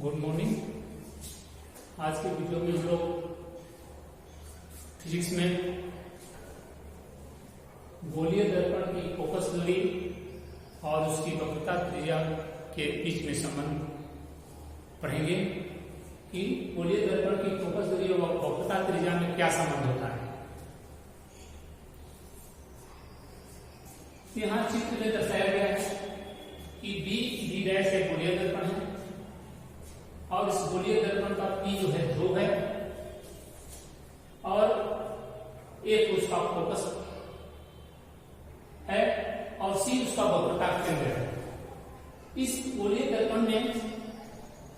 Good morning. आज के video में हम लोग फिजिक्स में गोलीय दर्पण की फोकस दूरी और उसकी वक्रता त्रिज्या के बीच में संबंध पढ़ेंगे कि गोलीय दर्पण की फोकस दूरी और वक्रता त्रिज्या में क्या संबंध होता है। यहाँ चित्र में दर्शाया गया है कि बी डैश एक गोलीय दर्पण है और इस गोलीय दर्पण का P जो है ध्रुव है और एक उसका फोकस है और C उसका वक्रता केंद्र है। इस गोलीय दर्पण में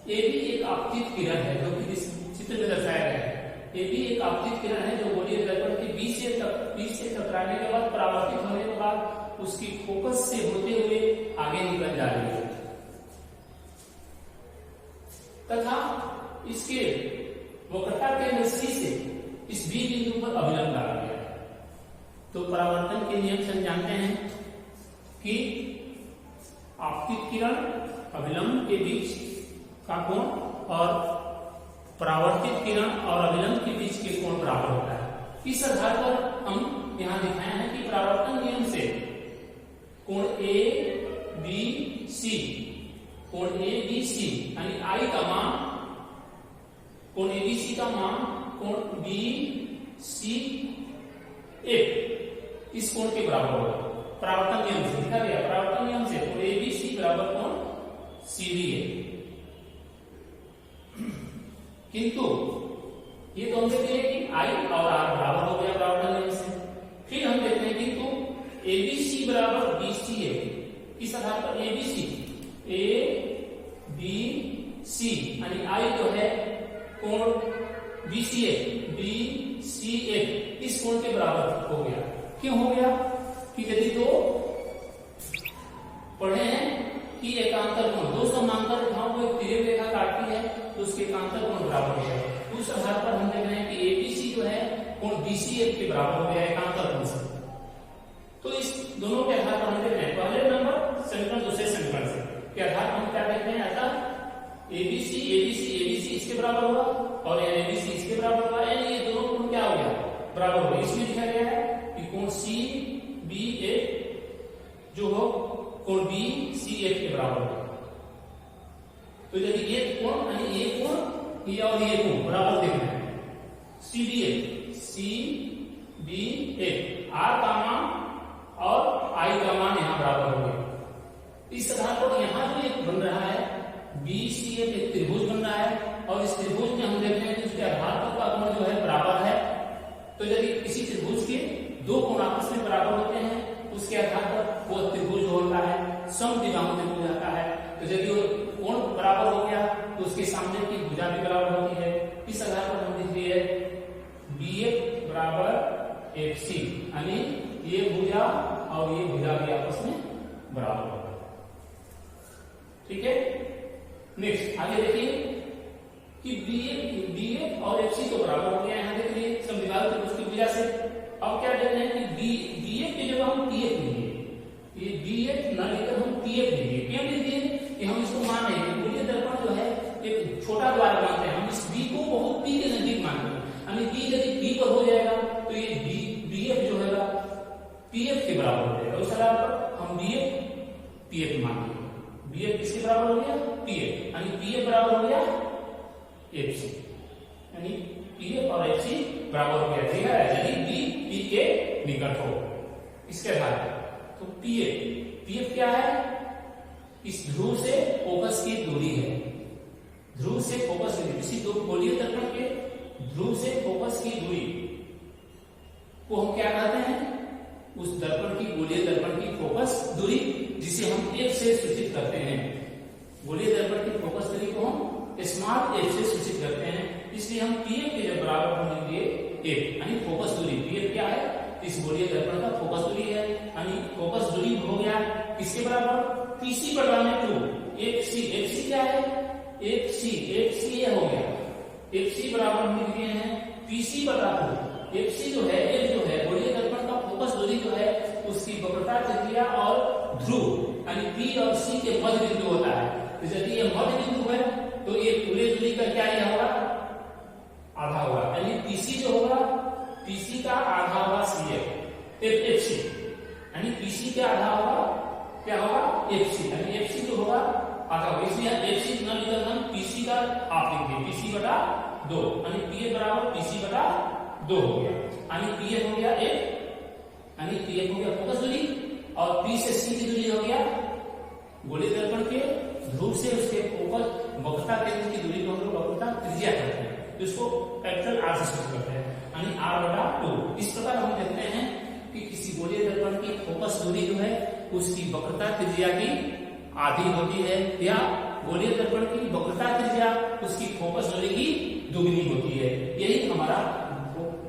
AB एक आपतित किरण है जो कि इस चित्र में दर्शाया गया है। AB एक आपतित किरण है जो गोलीय दर्पण के बीच से टकराने के बाद परावर्तित होने के बाद उसकी फोकस से होते हुए आगे निकल जा रही है तथा इसके वक्रता केंद्र C से इस B बिंदु पर अभिलंब डाला गया है। तो परावर्तन के नियम से हम जानते हैं कि आपतित किरण अभिलंब के बीच का कोण और परावर्तित किरण और अभिलंब के बीच के कोण बराबर होता है। इस आधार पर हम यहां दिखाए हैं कि परावर्तन नियम से कोण ABC यानी I का मान कोण ABC का मान कोण BCA इस कोण के बराबर होगा। परावर्तन नियम से लिखा गया, परावर्तन नियम से कोण ABC बराबर कोण CDA। किंतु ये तो हम देखते हैं कि I और R बराबर हो गया परावर्तन नियम से। फिर हम देखते हैं किंतु ABC बराबर BCA किस आधार पर ABC यानी I जो है कोण BCA इस कोण के बराबर हो गया। क्यों हो गया कि यदि तो पढ़े हैं कि एकांतर कोण दो समांतर रेखाओं को एक तिर्यक रेखा काटती है तो उसके एकांतर कोण बराबर हो गया। उस आधार पर हम देख रहे हैं कि ABC जो है कोण BCA के बराबर हो गया एकांतर कोण से। तो इस दोनों के आधार पर हम देख रहे हैं पहले नंबर समीकरण दूसरे समीकरण से के आधार पर हम क्या देखते हैं अतः ABC इसके बराबर होगा और ABC इसके बराबर होगा, यानी ये दोनों कोण क्या हो गया बराबर हो गया। इसमें लिखा गया है कि कोण CBA जो हो कोण BCA के बराबर होगा। तो यदि ये कोण यानी ये कोण ये और ये कोण बराबर देख रहे हैं CBA R का मान और I का मान यहाँ बराबर हो गया। इस आधार पर यहाँ जो एक बन रहा है BCA एक त्रिभुज बन रहा है और इस त्रिभुज में हम देख रहे हैं कि उसके आधार पर का कोण जो है बराबर है। तो यदि किसी त्रिभुज के दो कोण आपस में बराबर होते हैं उसके आधार पर वो त्रिभुज होता है समद्विबाहु त्रिभुज आता है। तो यदि वो कोण बराबर हो गया तो उसके सामने की भुजा भी बराबर होती है। इस आधार पर हम लिख रहे हैं BF बराबर FC यानी ये भुजा और ये भुजा भी आपस में बराबर होगा। ठीक है, नेक्स्ट आगे देखिए कि BF और FC तो बराबर हो गया। यहाँ देखिए समद्विबाहु त्रिभुज की वजह से अब क्या देख रहे हैं कि BF की जगह हम TF लेंगे। ये BF न लेकर हम TF लेंगे। क्यों लेंगे कि हम इसको मान रहे हैं गोलीय दर्पण जो है एक छोटा द्वार मानते हैं, हम इस B को बहुत P के नजदीक मानते हैं। यानी B यदि P पर हो जाएगा तो ये BF जो है PF के बराबर हो जाएगा। उस आधार पर हम BF PF मानेंगे। BF किसके बराबर हो गया PF यानी PF बराबर हो गया FC यानी PF और FC बराबर हो गया। ठीक है, यदि B P के निकट हो इसके आधार पर तो PF क्या है इस ध्रुव से फोकस की दूरी है। ध्रुव से फोकस की किसी दो गोलीय दर्पण के ध्रुव से फोकस की दूरी को हम क्या कहते हैं उस दर्पण की गोलीय दर्पण की फोकस दूरी जिसे हम F से सूचित करते हैं। गोलीय दर्पण की फोकस दूरी को हम स्मॉल f से सूचित करते हैं। इसलिए हम PF के जब बराबर हम लिखेंगे F यानी फोकस दूरी। PF क्या है इस गोलीय दर्पण का फोकस दूरी है यानी फोकस दूरी हो गया किसके बराबर PC बराबर 2 FC क्या है FC ये हो गया FC बराबर हम लिख रहे हैं PC बराबर FC जो है F जो है गोलीय दर्पण का फोकस दूरी जो है उसकी वक्रता त्रिज्या और ध्रुव यानी P और C के मध्य बिंदु होता है। तो यदि ये मध्य बिंदु है तो ये पूरे दूरी का क्या यह होगा, आधा होगा, यानी पीसी जो होगा, पीसी का आधा होगा CF FC, यानी पीसी का आधा होगा क्या होगा FC, यानी FC जो होगा आधा होगा, इसलिए FC न लिखकर हम पीसी का हाफ लिखेंगे, पीसी बटा 2, यानी PF बराबर पीसी बटा 2 हो गया, यानी PF हो गया 1, यानी PF हो गया फोकस दूरी, और P से C की दूरी हो गया गोलीय दर्पण के ध्रुव से उसके फोकस वक्रता केंद्र की दूरी को हम लोग वक्रता त्रिज्या कहते हैं, जिसको कैपिटल R से शुरू करते हैं, यानी R बटा 2। इस प्रकार हम देखते हैं कि किसी गोलीय दर्पण की फोकस दूरी जो है उसकी वक्रता त्रिज्या की आधी होती है, या गोलीय दर्पण की वक्रता त्रिज्या उसकी फोकस दूरी की दुगनी होती है। यही हमारा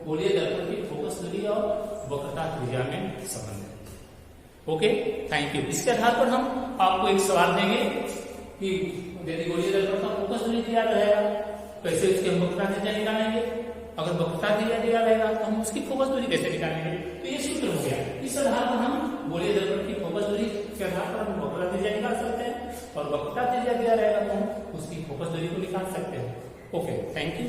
गोलीय दर्पण की फोकस दूरी और वक्रता त्रिज्या में संबंध है। Okay, thank you. इसके आधार पर हम आपको एक सवाल देंगे कि यदि गोलीय दर्पण का फोकस दूरी दिया रहेगा, कैसे उसकी हम वक्रता त्रिज्या निकालेंगे, अगर वक्रता त्रिज्या दिया रहेगा तो हम उसकी फोकस दूरी कैसे निकालेंगे, तो ये सूत्र हो गया। इस आधार पर हम गोलीय दर्पण की फोकस दूरी के आधार पर हम वक्रता त्रिज्या निकाल सकते हैं, और वक्रता त्रिज्या दिया रहेगा तो हम उसकी फोकस दूरी को निकाल सकते हैं। Okay, thank you.